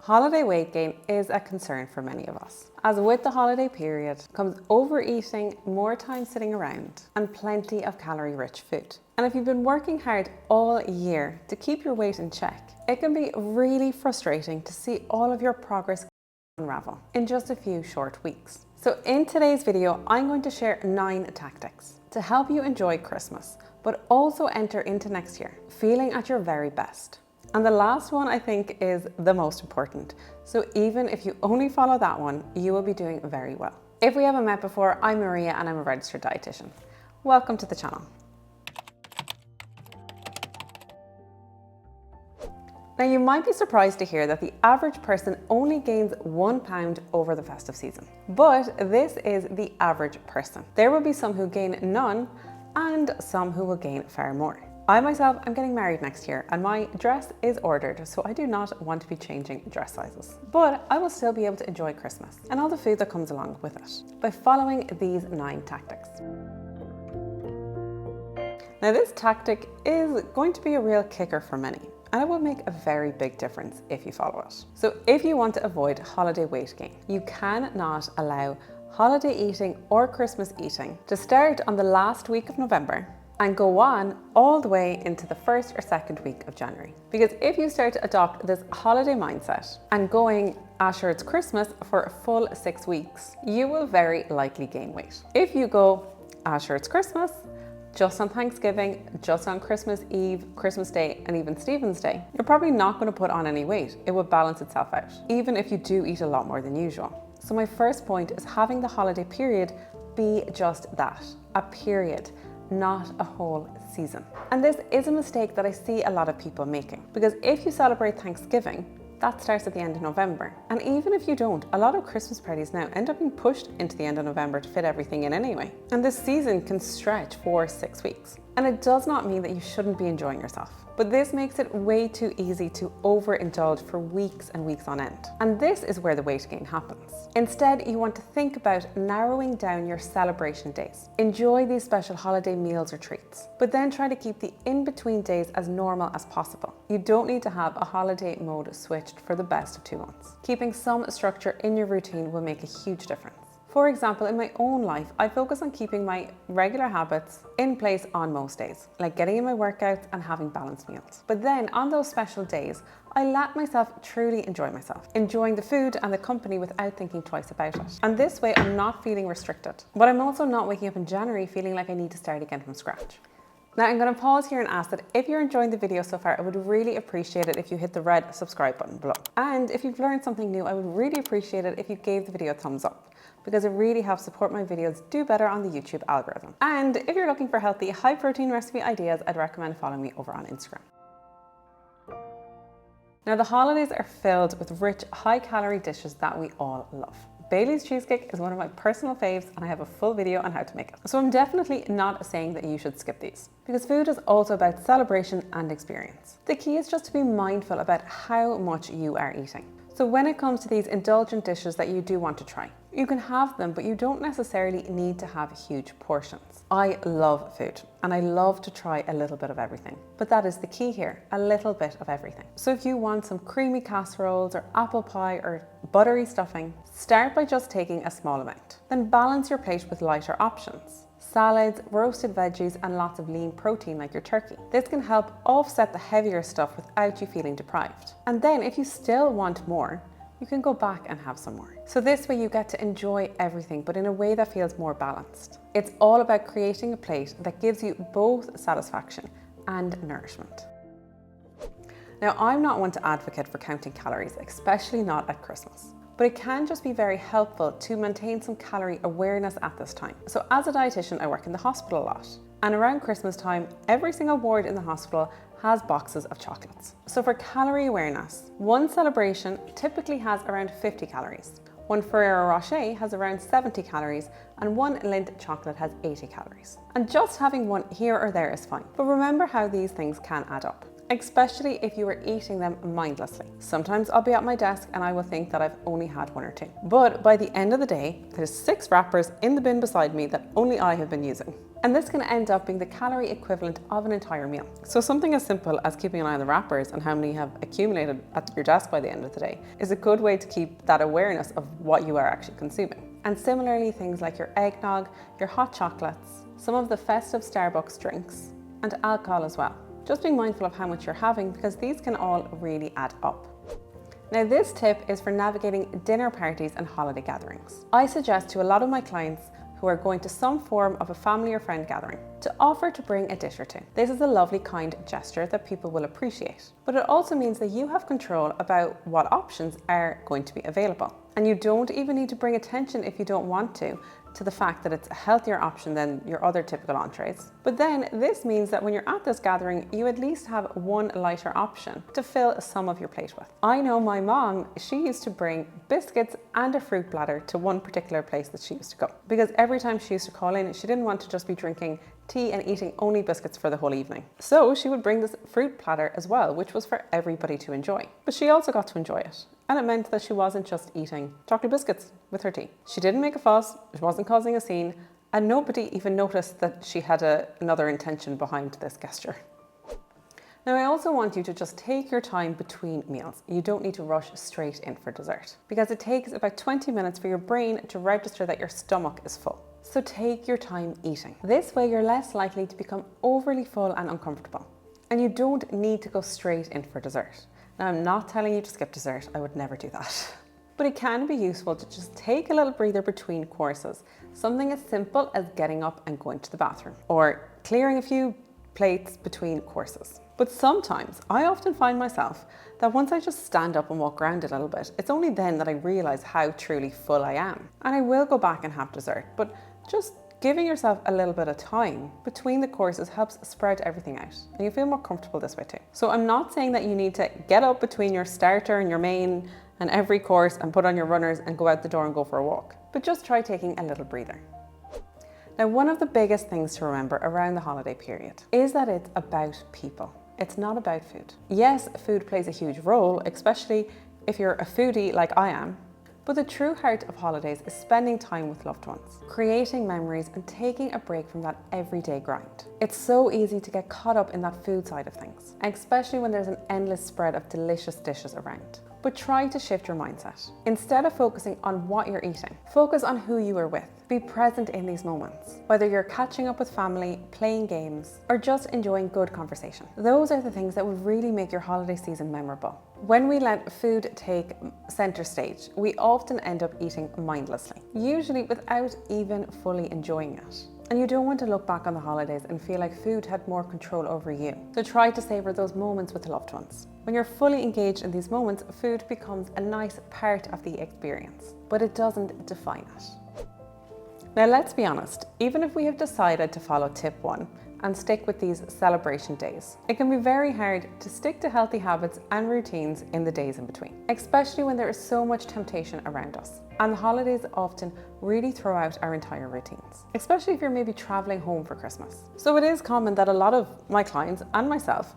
Holiday weight gain is a concern for many of us, as with the holiday period comes overeating, more time sitting around, and plenty of calorie-rich food. And if you've been working hard all year to keep your weight in check, it can be really frustrating to see all of your progress unravel in just a few short weeks. So in today's video, I'm going to share 9 tactics to help you enjoy Christmas, but also enter into next year feeling at your very best. And the last one I think is the most important. So even if you only follow that one, you will be doing very well. If we haven't met before, I'm Maria and I'm a registered dietitian. Welcome to the channel. Now you might be surprised to hear that the average person only gains 1 pound over the festive season. But this is the average person. There will be some who gain none and some who will gain far more. I myself am getting married next year and my dress is ordered, so I do not want to be changing dress sizes. But I will still be able to enjoy Christmas and all the food that comes along with it by following these 9 tactics. Now this tactic is going to be a real kicker for many, and it will make a very big difference if you follow it. So if you want to avoid holiday weight gain, you cannot allow holiday eating or Christmas eating to start on the last week of November and go on all the way into the 1st or 2nd week of January. Because if you start to adopt this holiday mindset and going, sure, it's Christmas for a full 6 weeks, you will very likely gain weight. If you go, sure, it's Christmas, just on Thanksgiving, just on Christmas Eve, Christmas Day, and even Stephen's Day, you're probably not going to put on any weight. It will balance itself out, even if you do eat a lot more than usual. So my first point is having the holiday period be just that, a period, not a whole season. And this is a mistake that I see a lot of people making, because if you celebrate Thanksgiving, that starts at the end of November. And even if you don't, a lot of Christmas parties now end up being pushed into the end of November to fit everything in anyway. And this season can stretch for 6 weeks. And it does not mean that you shouldn't be enjoying yourself, but this makes it way too easy to overindulge for weeks and weeks on end. And this is where the weight gain happens. Instead, you want to think about narrowing down your celebration days. Enjoy these special holiday meals or treats, but then try to keep the in-between days as normal as possible. You don't need to have a holiday mode switched for the best of 2 months. Keeping some structure in your routine will make a huge difference. For example, in my own life, I focus on keeping my regular habits in place on most days, like getting in my workouts and having balanced meals. But then on those special days, I let myself truly enjoy myself, enjoying the food and the company without thinking twice about it. And this way, I'm not feeling restricted, but I'm also not waking up in January feeling like I need to start again from scratch. Now I'm going to pause here and ask that if you're enjoying the video so far, I would really appreciate it if you hit the red subscribe button below. And if you've learned something new, I would really appreciate it if you gave the video a thumbs up, because it really helps support my videos do better on the YouTube algorithm. And if you're looking for healthy, high protein recipe ideas, I'd recommend following me over on Instagram. Now the holidays are filled with rich, high calorie dishes that we all love. Bailey's cheesecake is one of my personal faves and I have a full video on how to make it. So I'm definitely not saying that you should skip these, because food is also about celebration and experience. The key is just to be mindful about how much you are eating. So when it comes to these indulgent dishes that you do want to try, you can have them, but you don't necessarily need to have huge portions. I love food and I love to try a little bit of everything, but that is the key here, a little bit of everything. So if you want some creamy casseroles or apple pie or buttery stuffing, start by just taking a small amount. Then balance your plate with lighter options. Salads, roasted veggies, and lots of lean protein like your turkey. This can help offset the heavier stuff without you feeling deprived. And then if you still want more, you can go back and have some more. So this way you get to enjoy everything, but in a way that feels more balanced. It's all about creating a plate that gives you both satisfaction and nourishment. Now, I'm not one to advocate for counting calories, especially not at Christmas. But it can just be very helpful to maintain some calorie awareness at this time. So as a dietitian, I work in the hospital a lot. And around Christmas time, every single ward in the hospital has boxes of chocolates. So for calorie awareness, one celebration typically has around 50 calories. One Ferrero Rocher has around 70 calories and one Lindt chocolate has 80 calories. And just having one here or there is fine. But remember how these things can add up. especially if you are eating them mindlessly. Sometimes I'll be at my desk and I will think that I've only had 1 or 2. But by the end of the day, there's 6 wrappers in the bin beside me that only I have been using. And this can end up being the calorie equivalent of an entire meal. So something as simple as keeping an eye on the wrappers and how many have accumulated at your desk by the end of the day is a good way to keep that awareness of what you are actually consuming. And similarly, things like your eggnog, your hot chocolates, some of the festive Starbucks drinks, and alcohol as well. Just being mindful of how much you're having, because these can all really add up. Now, this tip is for navigating dinner parties and holiday gatherings. I suggest to a lot of my clients who are going to some form of a family or friend gathering to offer to bring a dish or 2. This is a lovely, kind gesture that people will appreciate, but it also means that you have control about what options are going to be available. And you don't even need to bring attention, if you don't want to the fact that it's a healthier option than your other typical entrees. But then this means that when you're at this gathering, you at least have one lighter option to fill some of your plate with. I know my mom, she used to bring biscuits and a fruit platter to one particular place that she used to go, because every time she used to call in, she didn't want to just be drinking tea and eating only biscuits for the whole evening. So she would bring this fruit platter as well, which was for everybody to enjoy. But she also got to enjoy it. And it meant that she wasn't just eating chocolate biscuits with her tea. She didn't make a fuss, she wasn't causing a scene, and nobody even noticed that she had another intention behind this gesture. Now, I also want you to just take your time between meals. You don't need to rush straight in for dessert, because it takes about 20 minutes for your brain to register that your stomach is full. So take your time eating. This way you're less likely to become overly full and uncomfortable. And you don't need to go straight in for dessert. Now, I'm not telling you to skip dessert, I would never do that. But it can be useful to just take a little breather between courses. Something as simple as getting up and going to the bathroom, or clearing a few plates between courses. But sometimes, I often find myself that once I just stand up and walk around a little bit, it's only then that I realise how truly full I am. And I will go back and have dessert, but just giving yourself a little bit of time between the courses helps spread everything out, and you feel more comfortable this way too. So I'm not saying that you need to get up between your starter and your main and every course and put on your runners and go out the door and go for a walk, but just try taking a little breather. Now, one of the biggest things to remember around the holiday period is that it's about people. It's not about food. Yes, food plays a huge role, especially if you're a foodie like I am, but the true heart of holidays is spending time with loved ones, creating memories and taking a break from that everyday grind. It's so easy to get caught up in that food side of things, especially when there's an endless spread of delicious dishes around. But try to shift your mindset. Instead of focusing on what you're eating, focus on who you are with. Be present in these moments, whether you're catching up with family, playing games, or just enjoying good conversation. Those are the things that would really make your holiday season memorable. When we let food take center stage, we often end up eating mindlessly, usually without even fully enjoying it. And you don't want to look back on the holidays and feel like food had more control over you. So try to savor those moments with loved ones. When you're fully engaged in these moments, food becomes a nice part of the experience, but it doesn't define it. Now, let's be honest, even if we have decided to follow tip 1 and stick with these celebration days, it can be very hard to stick to healthy habits and routines in the days in between, especially when there is so much temptation around us. And the holidays often really throw out our entire routines, especially if you're maybe traveling home for Christmas. So it is common that a lot of my clients and myself,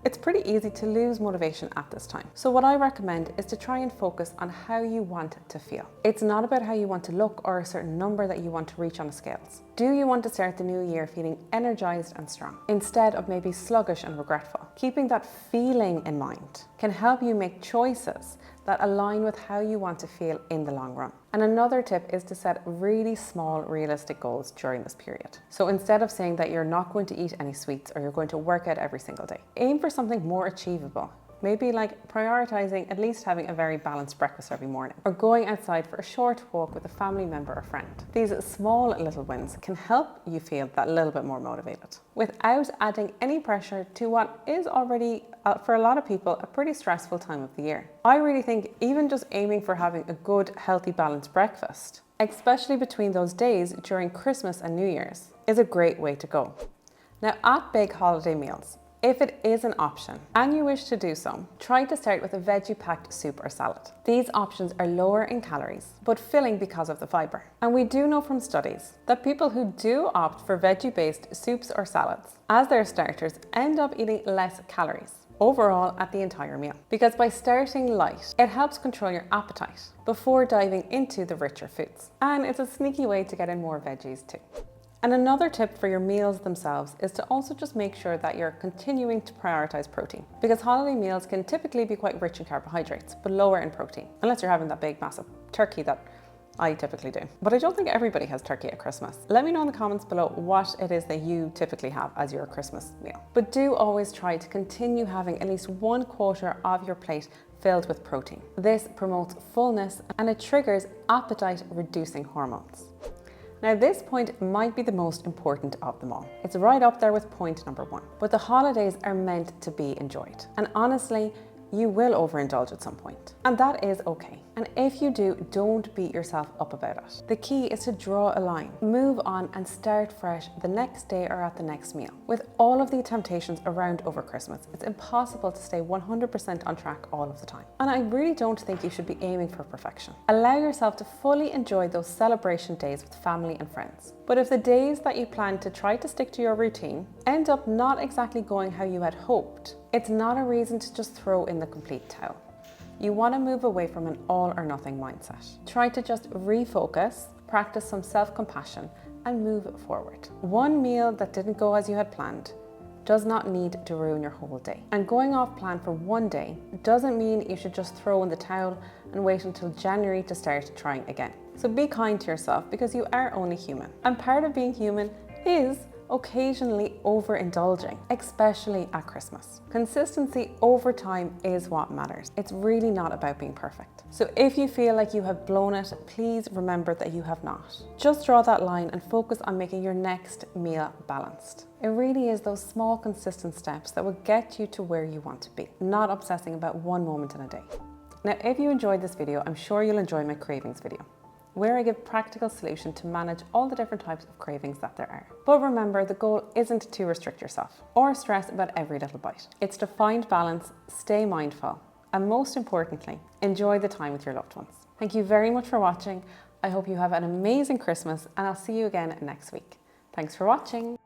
it's pretty easy to lose motivation at this time. So what I recommend is to try and focus on how you want to feel. It's not about how you want to look or a certain number that you want to reach on the scales. Do you want to start the new year feeling energized and strong instead of maybe sluggish and regretful? Keeping that feeling in mind can help you make choices that align with how you want to feel in the long run. And another tip is to set really small, realistic goals during this period. So instead of saying that you're not going to eat any sweets or you're going to work out every single day, aim for something more achievable. Maybe like prioritizing at least having a very balanced breakfast every morning, or going outside for a short walk with a family member or friend. These small little wins can help you feel that little bit more motivated without adding any pressure to what is already, for a lot of people, a pretty stressful time of the year. I really think even just aiming for having a good, healthy, balanced breakfast, especially between those days during Christmas and New Year's, is a great way to go. Now, at big holiday meals, If it is an option and you wish to do so, try to start with a veggie-packed soup or salad. These options are lower in calories, but filling because of the fibre. And we do know from studies that people who do opt for veggie-based soups or salads as their starters end up eating less calories overall at the entire meal. Because by starting light, it helps control your appetite before diving into the richer foods. And it's a sneaky way to get in more veggies too. And another tip for your meals themselves is to also just make sure that you're continuing to prioritize protein, because holiday meals can typically be quite rich in carbohydrates, but lower in protein, unless you're having that big massive turkey that I typically do. But I don't think everybody has turkey at Christmas. Let me know in the comments below what it is that you typically have as your Christmas meal. But do always try to continue having at least 1/4 of your plate filled with protein. This promotes fullness and it triggers appetite reducing hormones. Now this point might be the most important of them all. It's right up there with point number 1. But the holidays are meant to be enjoyed. And honestly, you will overindulge at some point. And that is okay. And if you do, don't beat yourself up about it. The key is to draw a line, move on and start fresh the next day or at the next meal. With all of the temptations around over Christmas, it's impossible to stay 100% on track all of the time. And I really don't think you should be aiming for perfection. Allow yourself to fully enjoy those celebration days with family and friends. But if the days that you plan to try to stick to your routine end up not exactly going how you had hoped, it's not a reason to just throw in the complete towel. You want to move away from an all or nothing mindset. Try to just refocus, practice some self-compassion and move forward. One meal that didn't go as you had planned does not need to ruin your whole day. And going off plan for one day doesn't mean you should just throw in the towel and wait until January to start trying again. So be kind to yourself because you are only human. And part of being human is occasionally overindulging, especially at Christmas. Consistency over time is what matters. It's really not about being perfect. So if you feel like you have blown it, please remember that you have not. Just draw that line and focus on making your next meal balanced. It really is those small consistent steps that will get you to where you want to be, not obsessing about one moment in a day. Now, if you enjoyed this video, I'm sure you'll enjoy my cravings video, where I give practical solution to manage all the different types of cravings that there are. But remember, the goal isn't to restrict yourself or stress about every little bite. It's to find balance, stay mindful, and most importantly, enjoy the time with your loved ones. Thank you very much for watching. I hope you have an amazing Christmas and I'll see you again next week. Thanks for watching.